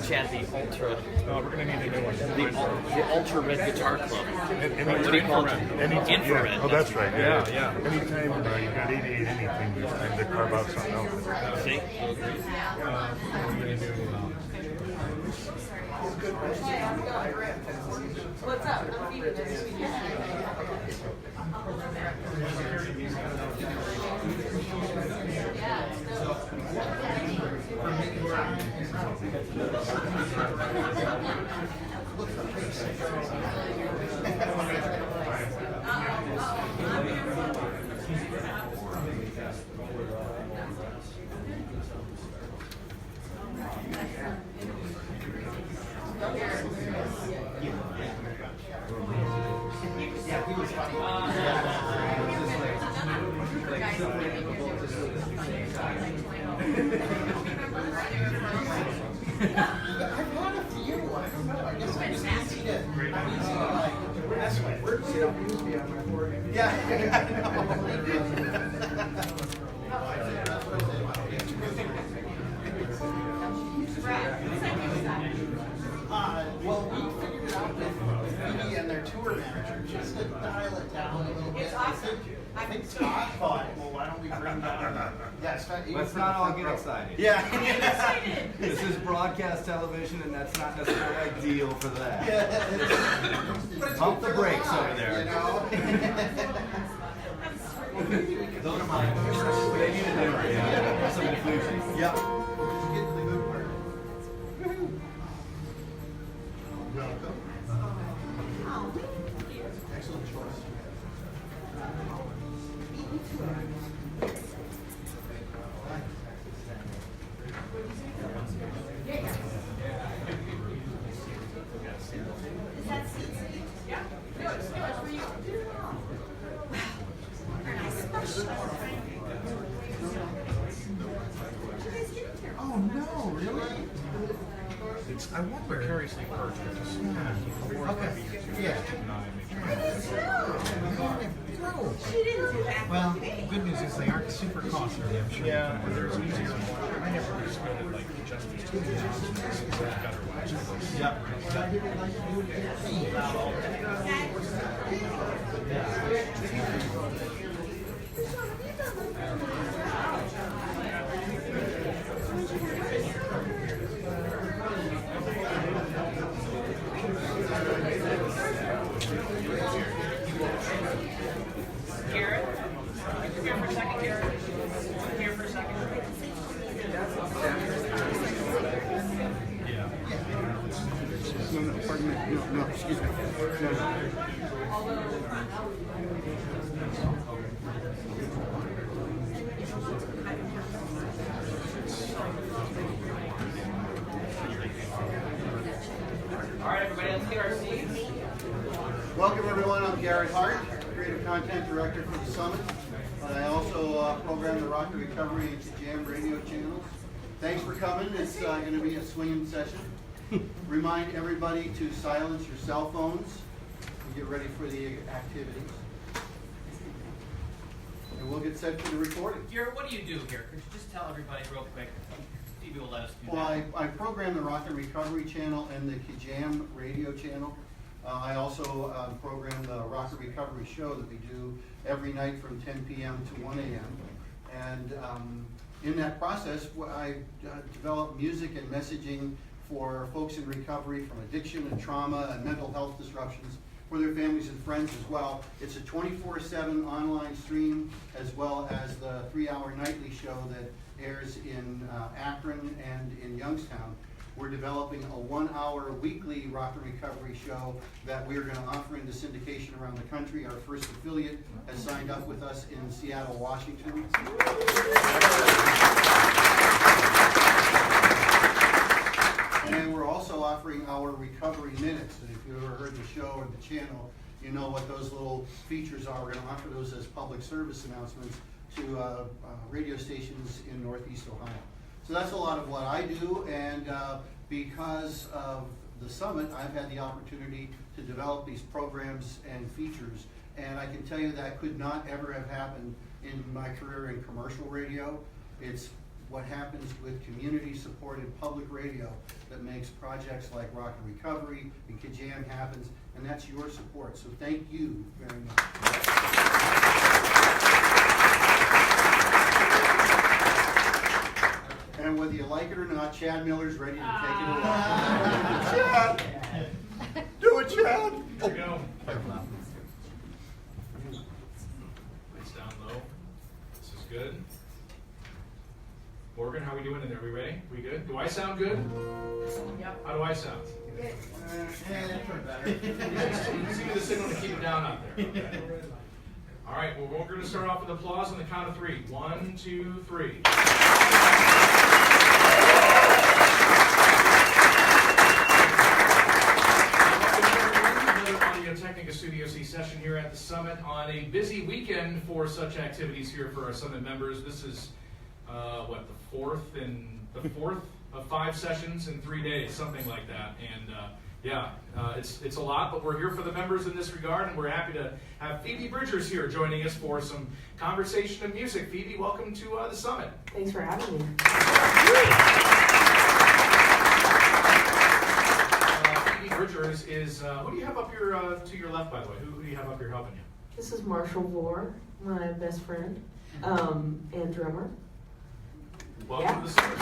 Chad, the ultra. Oh, we're gonna need a new one. The ultra red guitar club. What do you call it? Infrared. Oh, that's right. Yeah, yeah. Anytime you got 88 anything, it's time to carve out something else. See? What's up? I'm Phoebe. Well, we figured it out with Phoebe and their tour manager just to dial it down a little bit. It's awesome. I think Scott thought, well, why don't we bring down? Yeah, Scott. Let's not all get excited. Yeah. This is broadcast television, and that's not necessarily ideal for that. Pump the brakes over there. You know? Those are mine. They need a dinner. Yeah. Some infusion. Yep. Get to the good part. Welcome. Excellent choice. Is that seat? Yeah. Yours for you. Oh no, really? I wonder. Precariously purchased. Okay. Yeah. She didn't do that. Well, good news is they aren't super costly, I'm sure. Yeah, there's easier. I never understood like justice to the gutter watch. Yep. Garrett? Come here for a second, Garrett. Come here for a second. No, pardon me. No, excuse me. All right, everybody, let's get our seats. Welcome, everyone. I'm Garrett Hart, Creative Content Director for the Summit. I also program the Rock and Recovery and Jam radio channels. Thanks for coming. It's going to be a swinging session. Remind everybody to silence your cell phones and get ready for the activities. And we'll get set for the recording. Garrett, what do you do here? Could you just tell everybody real quick? Phoebe will let us do Well, that. I program the Rock and Recovery channel and the Jam radio channel. I also program the Rock and Recovery show that we do every night from 10 p.m. to 1 a.m. And in that process, I develop music and messaging for folks in recovery from addiction and trauma and mental health disruptions for their families and friends as well. It's a 24/7 online stream, as well as the 3-hour nightly show that airs in Akron and in Youngstown. We're developing a 1-hour weekly rock and recovery show that we're going to offer into syndication around the country. Our first affiliate has signed up with us in Seattle, Washington. And we're also offering our recovery minutes. And if you ever heard the show or the channel, you know what those little features are. We're going to offer those as public service announcements to radio stations in Northeast Ohio. So that's a lot of what I do, and because of the summit, I've had the opportunity to develop these programs and features, and I can tell you that could not ever have happened in my career in commercial radio. It's what happens with community-supported public radio that makes projects like Rock and Recovery and Kijam happens, and that's your support. So thank you very much. And whether you like it or not, Chad Miller's ready to take it away. Chad! Do it, Chad! Here we go. Lights down low. This is good. Morgan, how are we doing in there? We ready? We good? Do I sound good? Yep. How do I sound? Good. See the signal to keep it down out there. Okay. All right, well, we're going to start off with applause on the count of 3. 1, 2, 3. Another Audio Technica Studio C session here at the Summit on a busy weekend for such activities here for our Summit members. This is the fourth of 5 sessions in 3 days, something like that. And it's a lot, but we're here for the members in this regard, and we're happy to have Phoebe Bridgers here joining us for some conversation and music. Phoebe, welcome to the Summit. Thanks for having me. Phoebe Bridgers is, who do you have up your to your left, by the way? Who do you have up here helping you? This is Marshall Vore, my best friend, and drummer. Welcome to the Summit.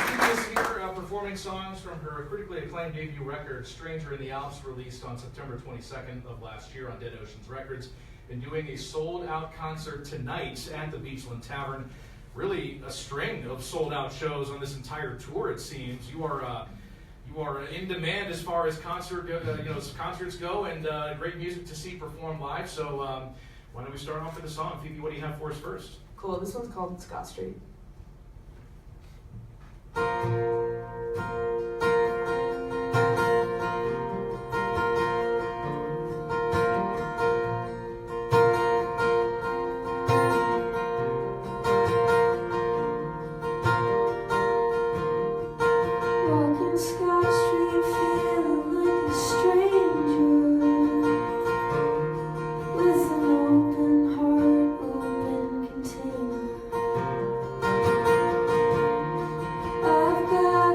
Phoebe is here performing songs from her critically acclaimed debut record, Stranger in the Alps, released on September 22nd of last year on Dead Oceans Records. And doing a sold-out concert tonight at the Beachland Tavern. Really a string of sold-out shows on this entire tour, it seems. You are in demand as far as concerts go, and great music to see performed live. So why don't we start off with a song? Phoebe, what do you have for us first? Cool, this one's called Scott Street. Walking Scott Street, feeling like a stranger, with an open heart, open container. I've got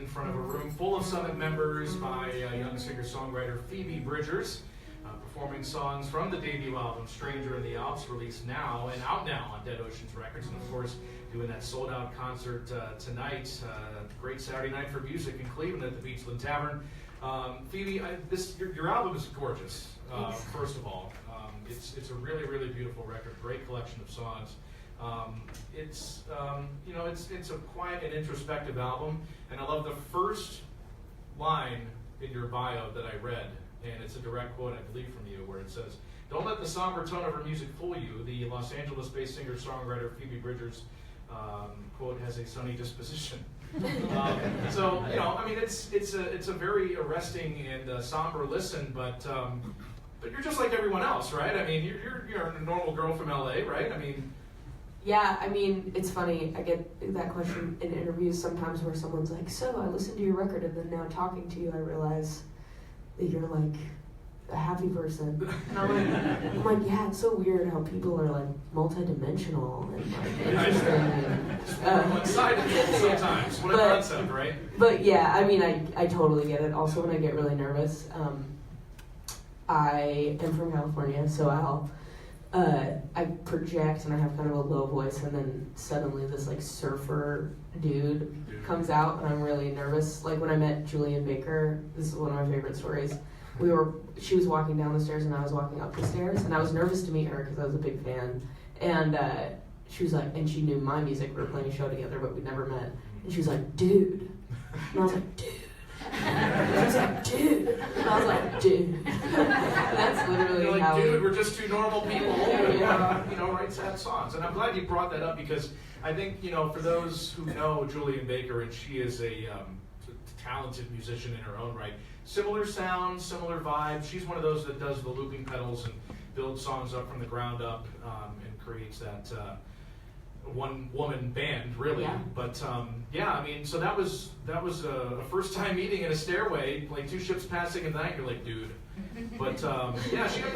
front of a room full of Summit members by young singer-songwriter Phoebe Bridgers, performing songs from the debut album Stranger in the Alps, released now and out now on Dead Oceans Records, and of course doing that sold-out concert tonight. Great Saturday night for music in Cleveland at the Beachland Tavern. Phoebe, your album is gorgeous. First of all, it's a really, really beautiful record. Great collection of songs. It's a quiet and introspective album, and I love the first line in your bio that I read, and it's a direct quote, I believe, from you, where it says, "Don't let the somber tone of her music fool you. The Los Angeles-based singer-songwriter Phoebe Bridgers, quote, has a sunny disposition." So, it's a very arresting and somber listen, but you're just like everyone else, right? I mean, you're a normal girl from LA, right? I mean. Yeah, I mean, it's funny. I get that question in interviews sometimes where someone's like, "So I listened to your record, and then now talking to you, I realize that you're like a happy person." And I'm like, yeah, it's so weird how people are like multidimensional and like interesting. One-sided sometimes. What a concept, right? But yeah, I mean, I totally get it. Also, when I get really nervous, I am from California, so I project and I have kind of a low voice, and then suddenly this like surfer dude comes out, and I'm really nervous. Like when I met Julian Baker, this is one of my favorite stories. She was walking down the stairs and I was walking up the stairs, and I was nervous to meet her because I was a big fan. And she was like, and she knew my music. We were playing a show together, but we'd never met. And she was like, "Dude," and I was like, "Dude." And was like, "Dude," and I was like, "Dude." That's literally You're like, how. "Dude, we're just two normal people who write sad songs." And I'm glad you brought that up, because I think, for those who know Julian Baker, and she is a talented musician in her own right. Similar sound, similar vibe. She's one of those that does the looping pedals and builds songs up from the ground up, and creates that one-woman band, really. Yeah. But so that was a first-time meeting in a stairway, like two ships passing in the night. You're like, "Dude." But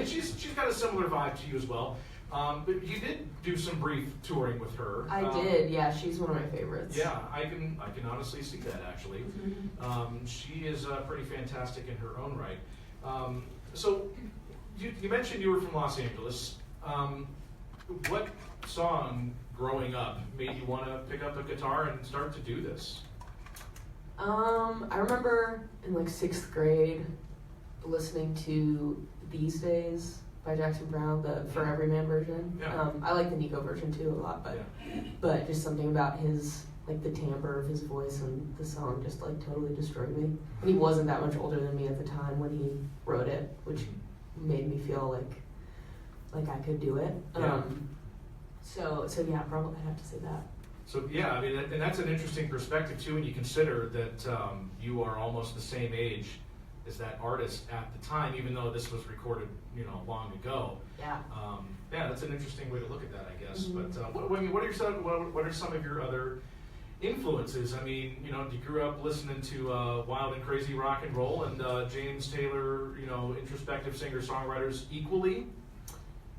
she's got a similar vibe to you as well. But you did do some brief touring with her. I did, yeah. She's one of my favorites. Yeah, I can honestly see that, actually. Mm-hmm. She is pretty fantastic in her own right. So you mentioned you were from Los Angeles. What song growing up made you want to pick up a guitar and start to do this? I remember in like 6th grade listening to These Days by Jackson Browne, the For Every Man version. Yeah. I like the Nico version too a lot, but just something about his, like the timbre of his voice and the song just like totally destroyed me. And he wasn't that much older than me at the time when he wrote it, which made me feel like I could do it. Yeah. So yeah, probably I'd have to say that. So yeah, I mean, and that's an interesting perspective too, when you consider that you are almost the same age as that artist at the time, even though this was recorded, long ago. Yeah. That's an interesting way to look at that, I guess. Mm-hmm. But what are some of your other influences? I mean, you grew up listening to wild and crazy rock and roll, and James Taylor, introspective singer-songwriters equally.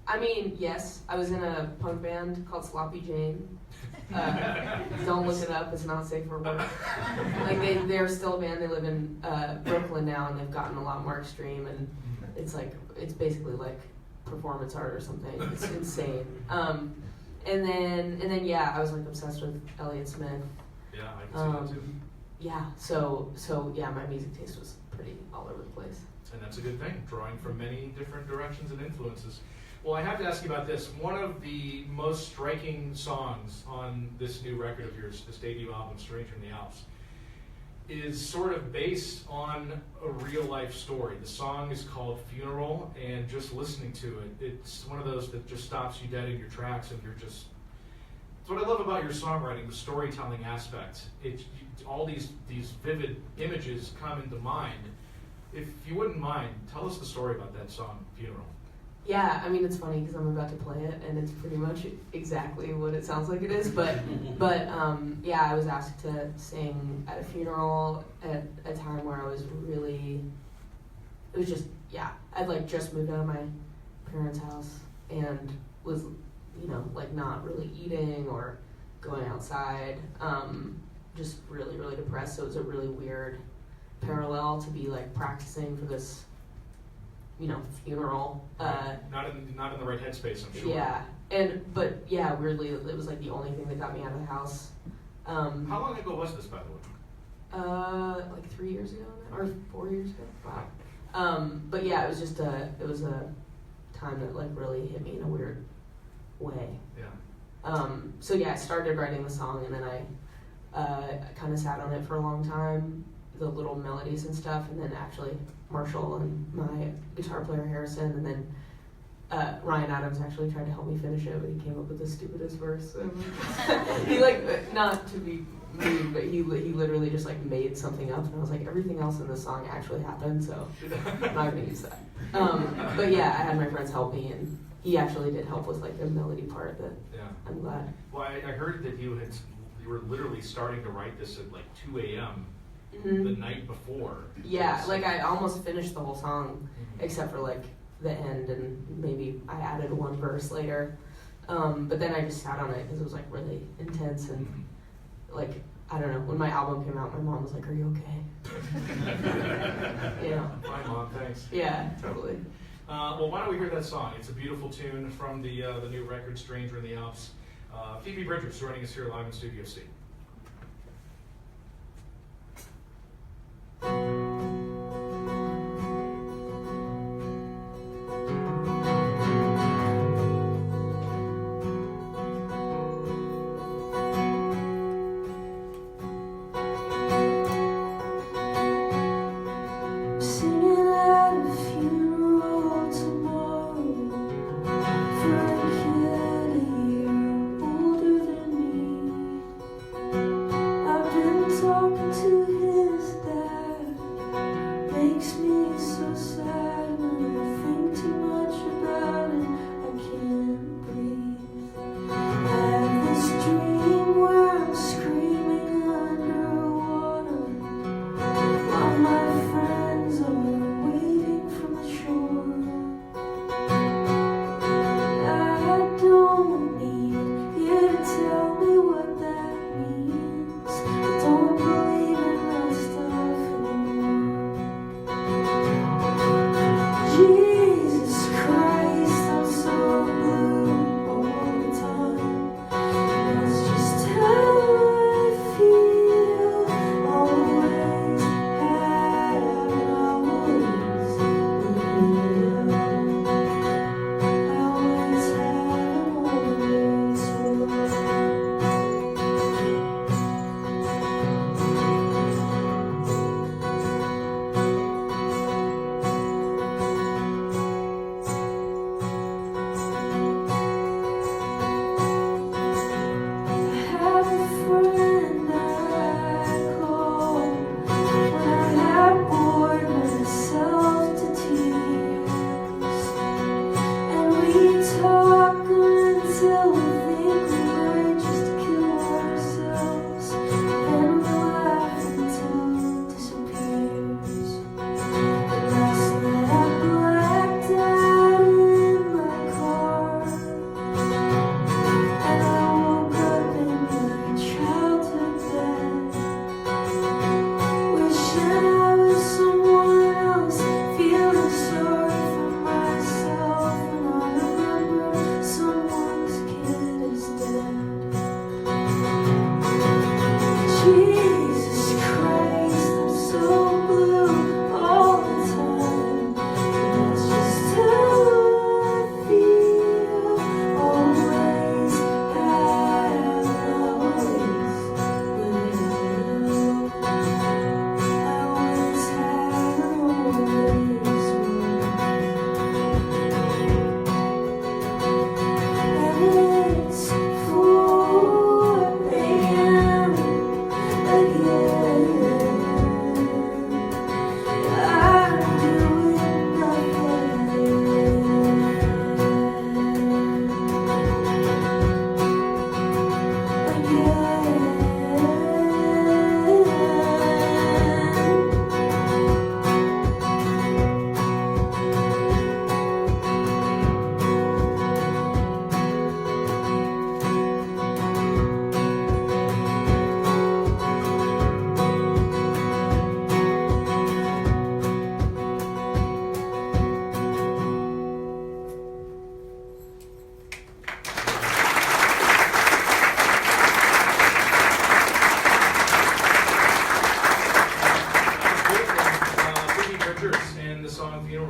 I mean, yes. I was in a punk band called Sloppy Jane. Don't look it up; it's not safe for work. Like they're still a band. They live in Brooklyn now, and they've gotten a lot more extreme. And it's basically like performance art or something. It's insane. And then yeah, I was like obsessed with Elliott Smith. Yeah, I can see that too. Yeah. So yeah, my music taste was pretty all over the place. And that's a good thing, drawing from many different directions and influences. Well, I have to ask you about this. One of the most striking songs on this new record of yours, this debut album, Stranger in the Alps, is sort of based on a real-life story. The song is called Funeral, and just listening to it, it's one of those that just stops you dead in your tracks, and you're just... It's what I love about your songwriting, the storytelling aspect. All these vivid images come into mind. If you wouldn't mind, tell us the story about that song, Funeral. Yeah, I mean, it's funny because I'm about to play it, and it's pretty much exactly what it sounds like it is. But yeah, I was asked to sing at a funeral at a time where I was really, it was just, yeah, I'd like just moved out of my parents' house and was, like not really eating or going outside. just really, really depressed. So it was a really weird parallel to be like practicing for this, funeral. Not in the right headspace, I'm sure. Yeah, weirdly, it was like the only thing that got me out of the house. How long ago was this, by the way? Like 3 years ago now, or 4 years ago. Wow. But yeah, it was just a time that like really hit me in a weird way. Yeah. So yeah, I started writing the song, and then I kind of sat on it for a long time, the little melodies and stuff, and then actually Marshall and my guitar player Harrison, and then Ryan Adams actually tried to help me finish it, but he came up with the stupidest verse. He not to be mean, but he literally just like made something up, and I was like, everything else in the song actually happened, so I'm not gonna use that. But yeah, I had my friends help me, and he actually did help with like the melody part. That I'm glad. Well, I heard that you were literally starting to write this at like 2 a.m. The night before. Yeah, like I almost finished the whole song, except for like the end, and maybe I added one verse later. But then I just sat on it because it was like really intense, and like, I don't know, when my album came out, my mom was like, "Are you okay?" Yeah. Fine, Mom, thanks. Yeah, totally. Well, why don't we hear that song? It's a beautiful tune from the new record, Stranger in the Alps. Phoebe Bridgers joining us here live in Studio C. Singing at a funeral tomorrow for a kid a year older than me. I've been talking to his dad. Makes me so sad when I think too much about it. I can't breathe. I have this dream where I'm screaming underwater while my friends are waiting from the shore. I don't need you to tell me what that means. I don't believe in that stuff anymore. Jesus Christ, I'm so blue all the time. That's just how I feel, always have.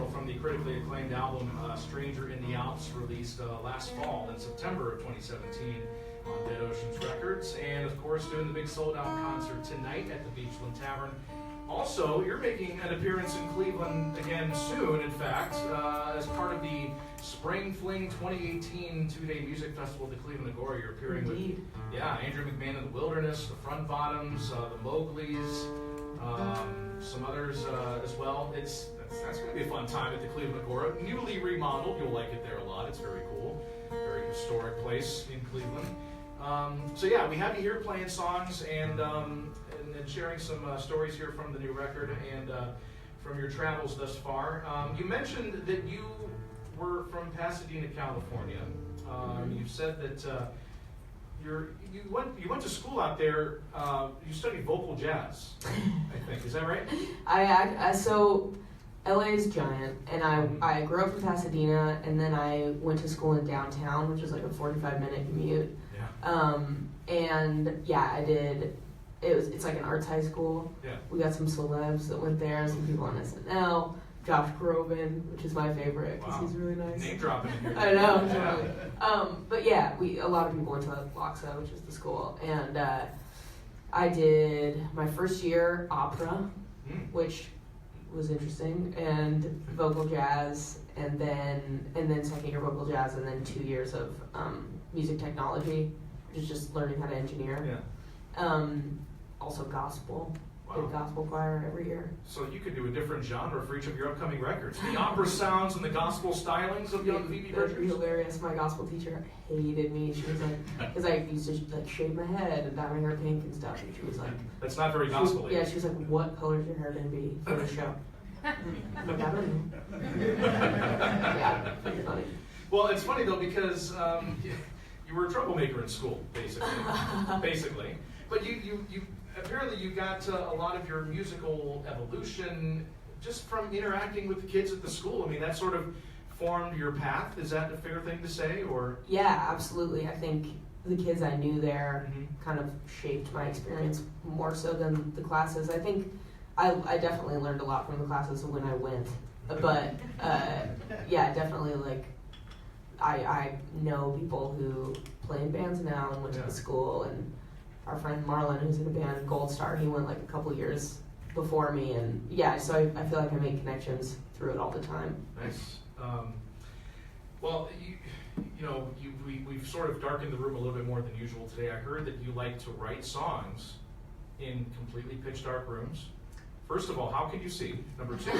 material from the critically acclaimed album Stranger in the Alps, released last fall in September of 2017 on Dead Oceans Records. And of course, doing the big sold-out concert tonight at the Beachland Tavern. Also, you're making an appearance in Cleveland again soon, in fact, as part of the Spring Fling 2018 two-day music festival at the Cleveland Agora. You're appearing Indeed. with Andrew McMahon and the Wilderness, the Front Bottoms, the Mowgli's, some others as well. That's going to be a fun time at the Cleveland Agora. Newly remodeled. You'll like it there a lot. It's very cool. Very historic place in Cleveland. So yeah, we have you here playing songs and sharing some stories here from the new record and from your travels thus far. You mentioned that you were from Pasadena, California. You said that you went to school out there. You studied vocal jazz, I think. Is that right? So LA is giant, and I grew up in Pasadena, and then I went to school in downtown, which is like a 45-minute commute. Yeah. And yeah, I did. It's like an arts high school. Yeah. We got some celebs that went there, some people on SNL. Josh Groban, which is my favorite because he's really nice. Name dropping in here. I know, totally. But yeah, a lot of people went to LACHSA, which is the school, and I did my first year opera, which was interesting, and vocal jazz, and then second year vocal jazz, and then 2 years of music technology, which is just learning how to engineer. Yeah. Also gospel. Wow. Did gospel choir every year. So you could do a different genre for each of your upcoming records. The opera sounds and the gospel stylings of young Phoebe That'd be Bridgers. hilarious. My gospel teacher hated me. She was like, because I used to like shave my head and dye my hair pink and stuff, and she was like, That's not very gospel-y. yeah, she was like, what color is your hair going to be for the show? I'm like, I don't know. Yeah, pretty funny. Well, it's funny though because you were a troublemaker in school, basically. But you apparently you got a lot of your musical evolution just from interacting with the kids at the school. I mean, that sort of formed your path. Is that a fair thing to say, or? Yeah, absolutely. I think the kids I knew there kind of shaped my experience more so than the classes. I think I definitely learned a lot from the classes when I went, but yeah, definitely like I know people who play in bands now and went to the school, and our friend Marlon, who's in a band, Gold Star, he went like a couple years before me, and yeah, so I feel like I make connections through it all the time. Nice. Well, we've sort of darkened the room a little bit more than usual today. I heard that you like to write songs in completely pitch dark rooms. First of all, how can you see? Number two,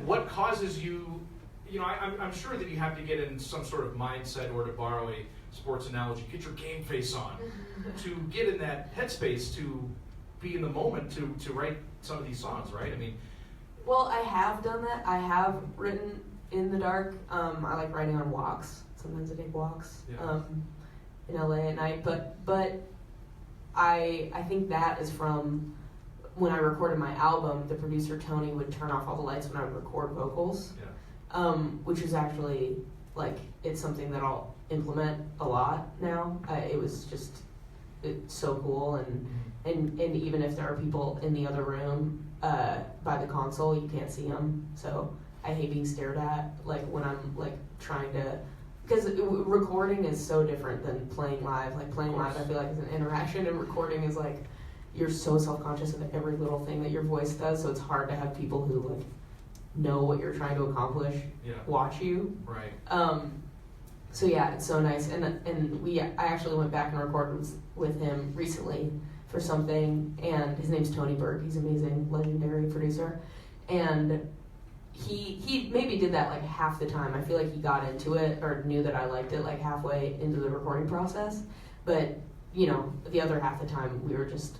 what causes you, I'm sure that you have to get in some sort of mindset, or to borrow a sports analogy, get your game face on to get in that headspace to be in the moment to write some of these songs, right? I mean, well, I have done that. I have written in the dark. I like writing on walks. Sometimes I take walks in LA at night. But I think that is from when I recorded my album. The producer Tony would turn off all the lights when I would record vocals, which is actually like it's something that I'll implement a lot now. It's so cool, and even if there are people in the other room by the console, you can't see them. So I hate being stared at, like when I'm like trying to, because recording is so different than playing live. Like playing live, I feel like is an interaction, and recording is like you're so self-conscious of every little thing that your voice does. So it's hard to have people who like know what you're trying to accomplish watch you. Right. So yeah, it's so nice, and I actually went back and recorded with him recently for something, and his name's Tony Berg. He's an amazing, legendary producer, and he maybe did that like half the time. I feel like he got into it or knew that I liked it like halfway into the recording process, but the other half the time we were just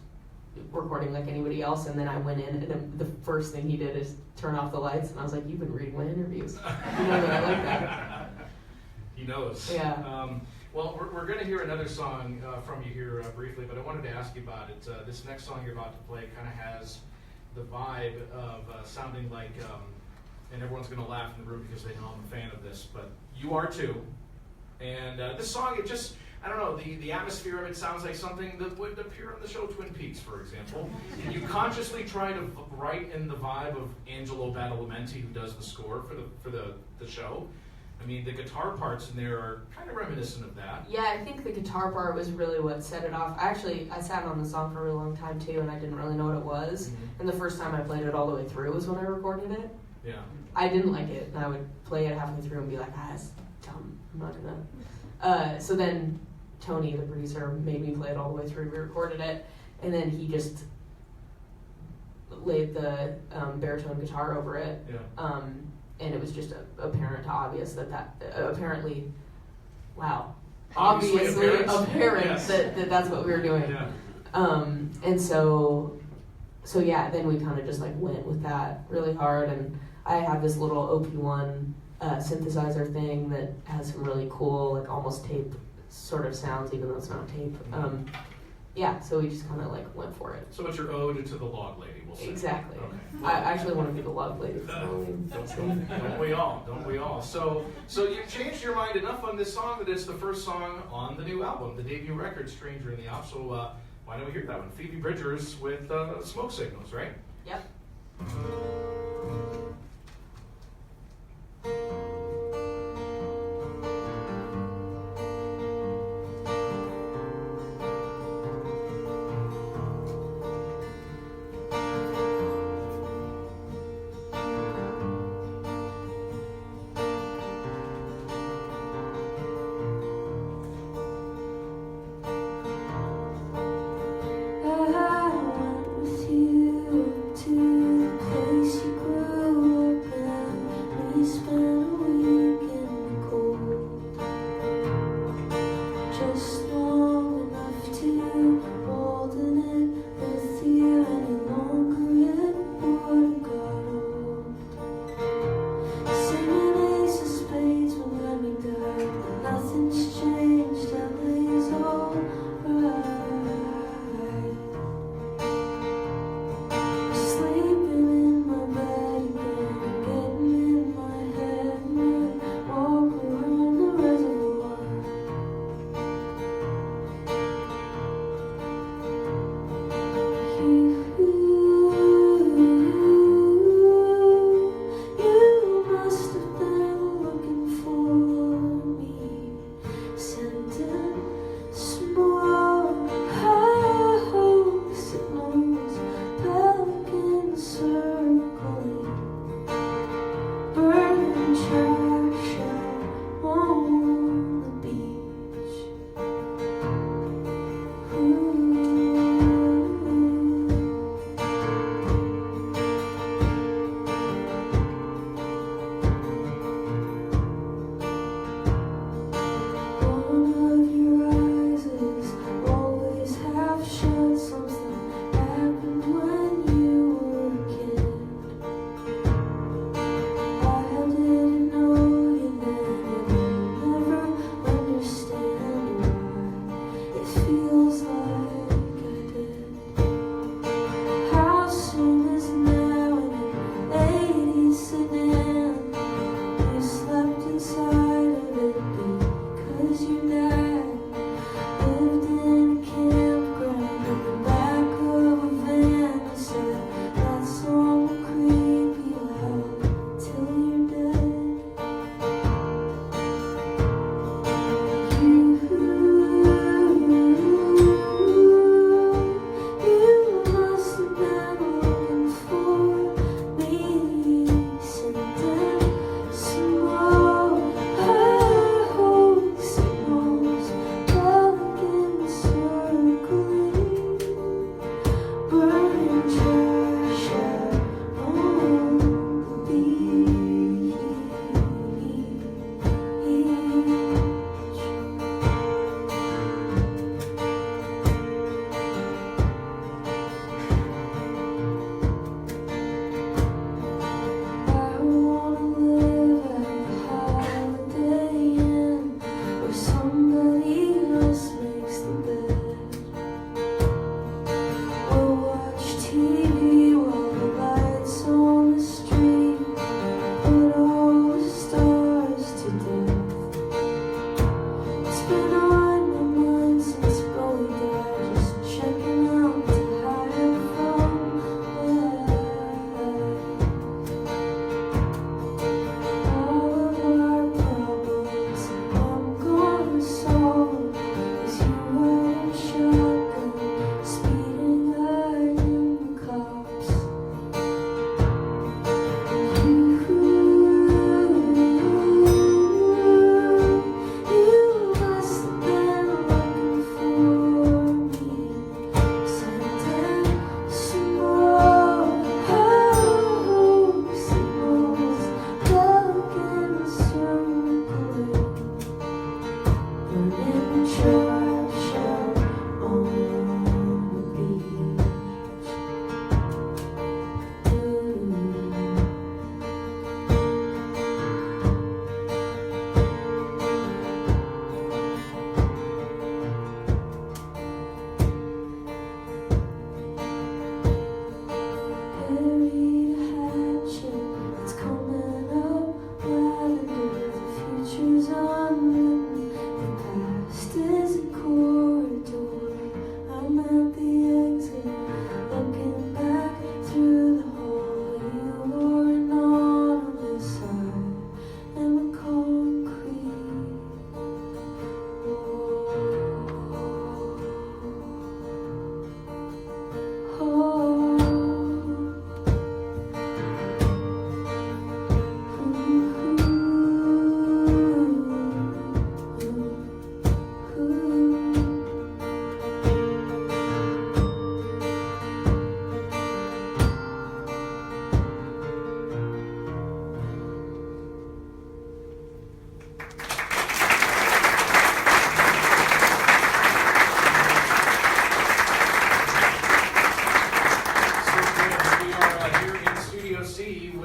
recording like anybody else, and then I went in, and then the first thing he did is turn off the lights, and I was like, "You've been reading my interviews, you know that I like that." He knows. Yeah. Well, we're going to hear another song from you here briefly, but I wanted to ask you about it. This next song you're about to play kind of has the vibe of sounding like, and everyone's going to laugh in the room because they know I'm a fan of this, but you are too. And this song, I don't know, the atmosphere of it sounds like something that would appear on the show Twin Peaks, for example. You consciously try to write in the vibe of Angelo Badalamenti, who does the score for the show. I mean, the guitar parts in there are kind of reminiscent of that. Yeah, I think the guitar part was really what set it off. I sat on the song for a really long time too, and I didn't really know what it was. Mm-hmm. And the first time I played it all the way through was when I recorded it. Yeah. I didn't like it, and I would play it halfway through and be like, it's dumb. I'm not gonna. So then Tony, the producer, made me play it all the way through. We recorded it, and then he just laid the baritone guitar over it. Yeah. And it was just apparent, obvious apparently, wow, Obviously apparent yes. that that's what we were doing. Yeah. And so yeah, then we kind of just like went with that really hard, and I have this little OP1 synthesizer thing that has some really cool, like almost tape sort of sounds, even though it's not tape. Yeah, so we just kind of like went for it. So it's your ode to the log lady, we'll say. Exactly. Okay. I actually want to be the log lady for Halloween. Don't we all? Don't we all? So you've changed your mind enough on this song that it's the first song on the new album, the debut record, Stranger in the Alps. So why don't we hear that one? Phoebe Bridgers with Smoke Signals, right? Yep. I went with you to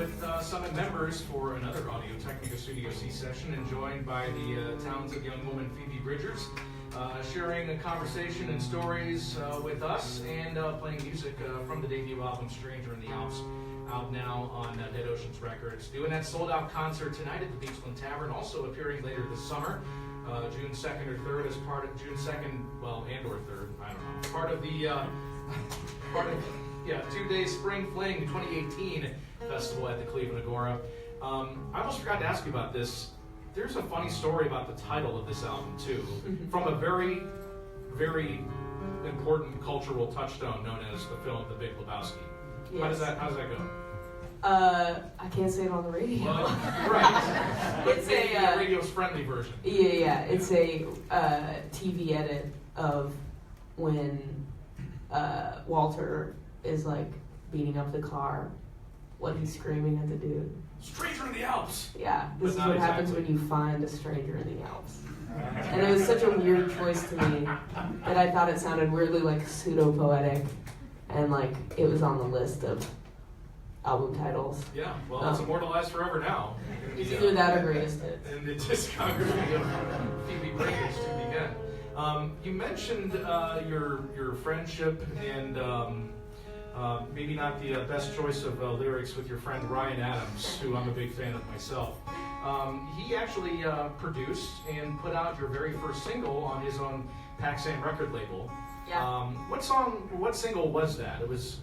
with Summit members for another Audio Technica Studio C session, and joined by the talented young woman Phoebe Bridgers, sharing a conversation and stories with us, and playing music from the debut album Stranger in the Alps, out now on Dead Oceans Records. Doing that sold-out concert tonight at the Beachland Tavern, also appearing later this summer, June 2nd or 3rd, as part of June 2nd, well, and or 3rd, I don't know, part of the 2-day Spring Fling 2018 festival at the Cleveland Agora. I almost forgot to ask you about this. There's a funny story about the title of this album too, from a very, very important cultural touchstone known as the film The Big Lebowski. Yes. How does that go? I can't say it on the radio. Well, right. But It's maybe a the radio's friendly version. Yeah. It's a TV edit of when Walter is like beating up the car when he's screaming at the dude. Stranger in the Alps! Yeah, But this is not what happens exactly. when you find a stranger in the Alps. And it was such a weird choice to me that I thought it sounded weirdly like pseudo-poetic, and like it was on the list of album titles. Yeah, well, it's immortalized forever now. It's either that or Greatest Hits. In the discography of Phoebe Bridgers to begin. You mentioned your friendship and maybe not the best choice of lyrics with your friend Ryan Adams, who I'm a big fan of myself. He actually produced and put out your very first single on his own Paxan record label. Yeah. What single was that? It was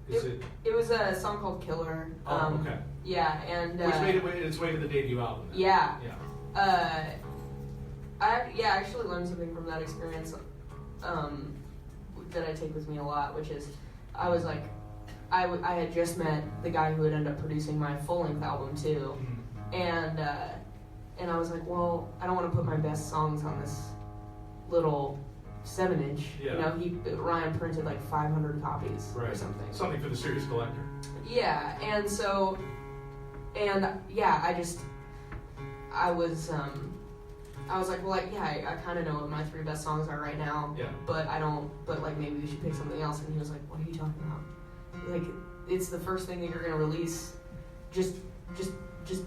a song called Killer. okay. Yeah, and Which made its way to the debut album then. Yeah. Yeah. I actually learned something from that experience that I take with me a lot, which is I was like, I had just met the guy who would end up producing my full-length album too, and I was like, well, I don't want to put my best songs on this little 7-inch. Yeah. You know, Ryan printed like 500 copies or something. Something for the serious collector. Yeah, I was like, well, like, yeah, I kind of know what my 3 best songs are right now, Yeah. but like, maybe we should pick something else. And he was like, what are you talking about? Like, it's the first thing that you're going to release. Just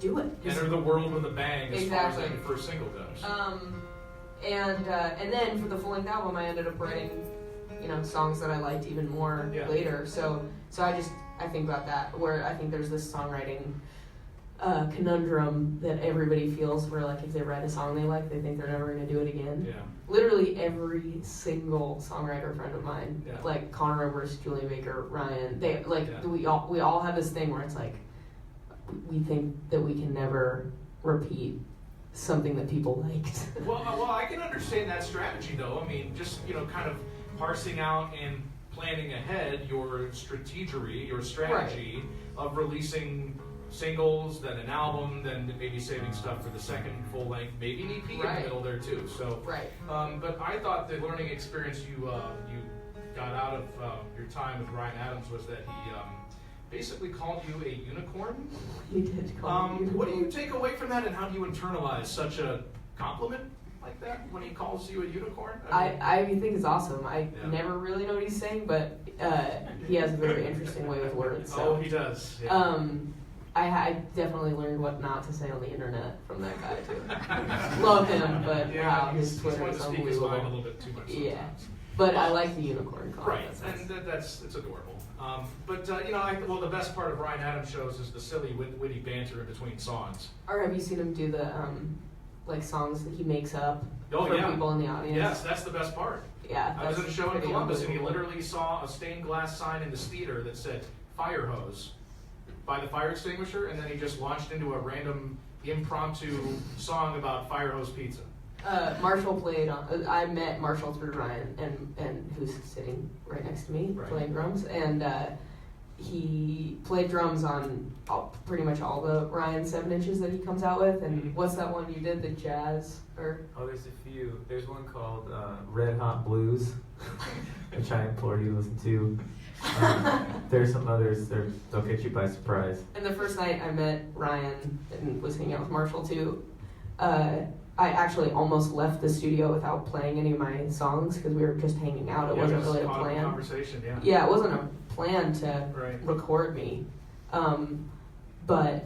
do it. Enter the world with a bang as far as Exactly. that first single goes. And then for the full-length album, I ended up writing, songs that I liked even more later. So I think about that, where I think there's this songwriting conundrum that everybody feels, where like if they write a song they like, they think they're never going to do it again. Yeah. Literally every single songwriter friend of mine, Yeah. like Connor Rivers, Julian Baker, Ryan, they Yeah. we all have this thing where it's like we think that we can never repeat something that people liked. Well, I can understand that strategy though. I mean, just kind of parsing out and planning ahead your strategy of releasing singles, then an album, then maybe saving stuff for the second full length, maybe an EP in the middle there too. So, but I thought the learning experience you got out of your time with Ryan Adams was that he basically called you a unicorn. He did call me a unicorn. What do you take away from that, and how do you internalize such a compliment like that when he calls you a unicorn? I think it's awesome. I never really know what he's saying, but he has a very interesting way with words. So. Oh, he does. Yeah. I definitely learned what not to say on the internet from that guy too. Love him, but wow, his he's Twitter wanted is to speak his mind a unbelievable. little bit too much sometimes. Yeah, but I like the unicorn call. Right, and it's adorable. The best part of Ryan Adams shows is the silly, witty banter in between songs. Or have you seen him do the songs that he makes up for people in the audience? Yes, that's the best part. Yeah, I was at a show in pretty Columbus, and he unbelievable. literally saw a stained glass sign in the theater that said "fire hose" by the fire extinguisher, and then he just launched into a random impromptu song about fire hose pizza. Marshall played on. I met Marshall through Ryan, and who's sitting right next to me playing drums, and he played drums on pretty much all the Ryan 7-inches that he comes out with. And what's that one you did? The jazz or? Oh, there's a few. There's one called Red Hot Blues, which I implore you to listen to. There's some others. They'll catch you by surprise. And the first night I met Ryan and was hanging out with Marshall too. I actually almost left the studio without playing any of my songs because we were just hanging out. It wasn't really a plan. Conversation, Yeah, it wasn't a plan to Right. record me. but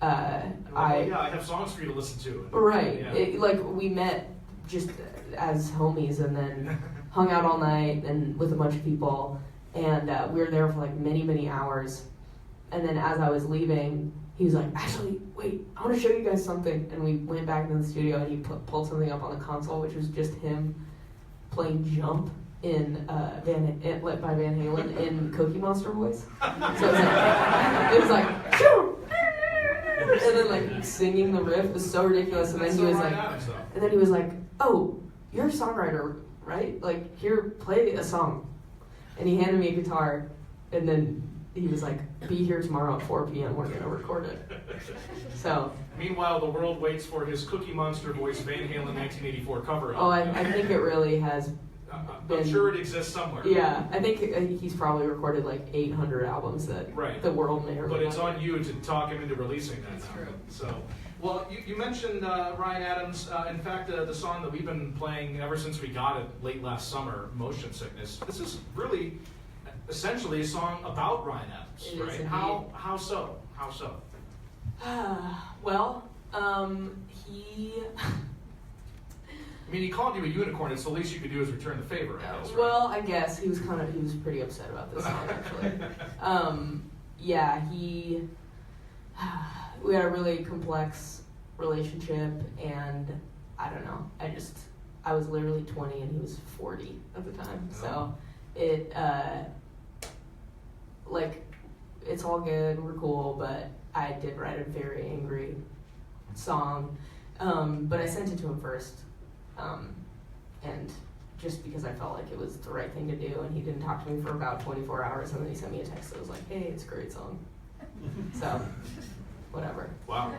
And like, yeah, I have songs for you to listen to. right, Yeah. like we met just as homies and then hung out all night and with a bunch of people, and we were there for like many hours. And then as I was leaving, he was like, actually, wait, I want to show you guys something. And we went back into the studio and he pulled something up on the console, which was just him playing Jump in by Van Halen in Cookie Monster voice. So it was like, Jump! And then like singing the riff was so ridiculous. And then he was like, oh, you're a songwriter, right? Like, here, play a song. And he handed me a guitar, and then he was like, be here tomorrow at 4 p.m. We're going to record it. So. Meanwhile, the world waits for his Cookie Monster voice Van Halen 1984 cover. Oh, I think it really has been. I'm sure it exists somewhere. Yeah, I think he's probably recorded like 800 albums that the world may or may But it's not. on you to talk him into releasing that. That's true. So, well, you mentioned Ryan Adams. In fact, the song that we've been playing ever since we got it late last summer, Motion Sickness. This is really essentially a song about Ryan Adams, It is right? indeed. How so? How so? Well, he. I mean, he called you a unicorn. It's the least you could do is return the favor, I guess. Right? Well, I guess he was pretty upset about this song actually. Yeah, we had a really complex relationship, and I don't know. I was literally 20 and he was 40 at the time, so it it's all good. We're cool, but I did write a very angry song, but I sent it to him first. And just because I felt like it was the right thing to do, and he didn't talk to me for about 24 hours, and then he sent me a text that was like, hey, it's a great song. So, whatever. Wow.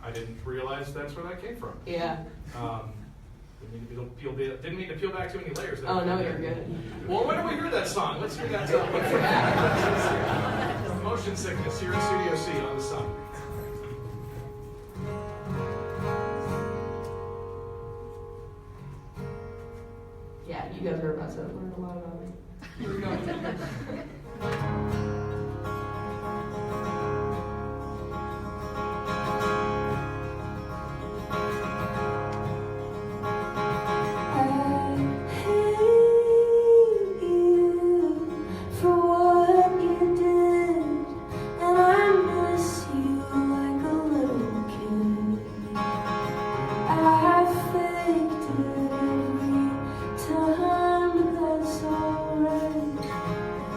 I didn't realize that's where that came from. Yeah. Didn't mean to peel back too many layers there. Oh, no, you're good. Well, when do we hear that song? Let's hear that song. Motion Sickness here in Studio C on the Sun. Yeah, you guys are about to learn a lot about me. Here we go.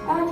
I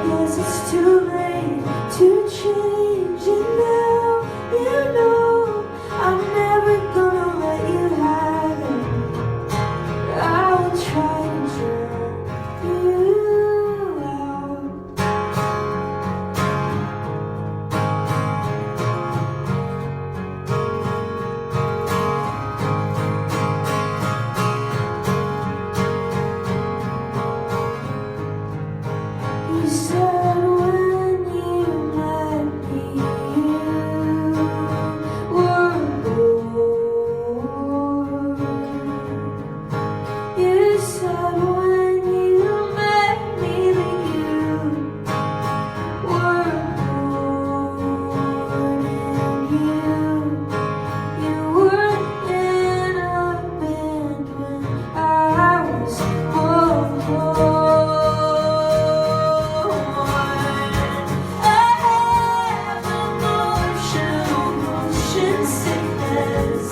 Guess it's too late to change it now. You know I'm never gonna let you have it. I will try to drown you out. You said when you met me, you were bored. You said when you met me that you were born, and you were in a band when I was born. Motion sickness.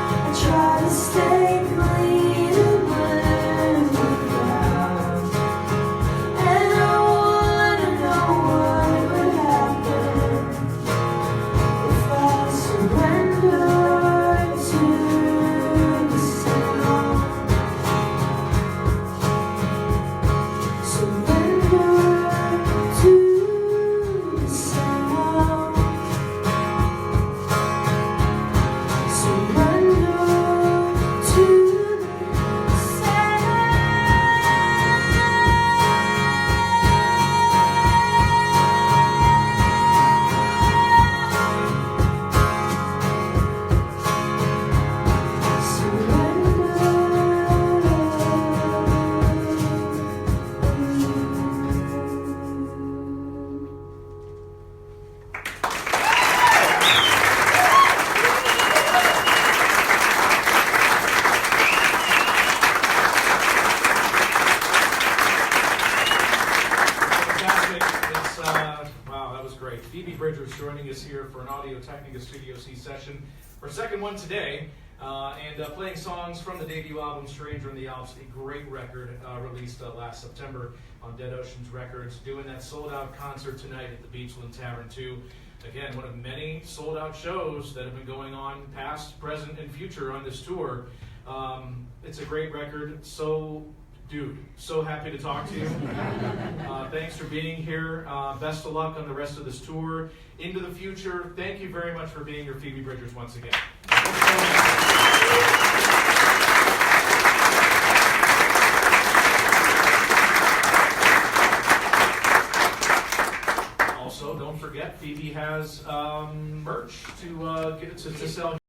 I try to stay clean and live without. And I wanna know what would happen if I surrendered to the sound. Surrender to the sound. Fantastic. Wow, that was great. Phoebe Bridgers joining us here for an Audio Technica Studio C session. Our second one today, and playing songs from the debut album Stranger in the Alps, a great record released last September on Dead Oceans Records, doing that sold-out concert tonight at the Beachland Tavern 2. Again, one of many sold-out shows that have been going on past, present, and future on this tour. It's a great record. Dude, so happy to talk to you. Thanks for being here. Best of luck on the rest of this tour. Into the future, thank you very much for being here, Phoebe Bridgers, once again. Also, don't forget, Phoebe has merch to sell.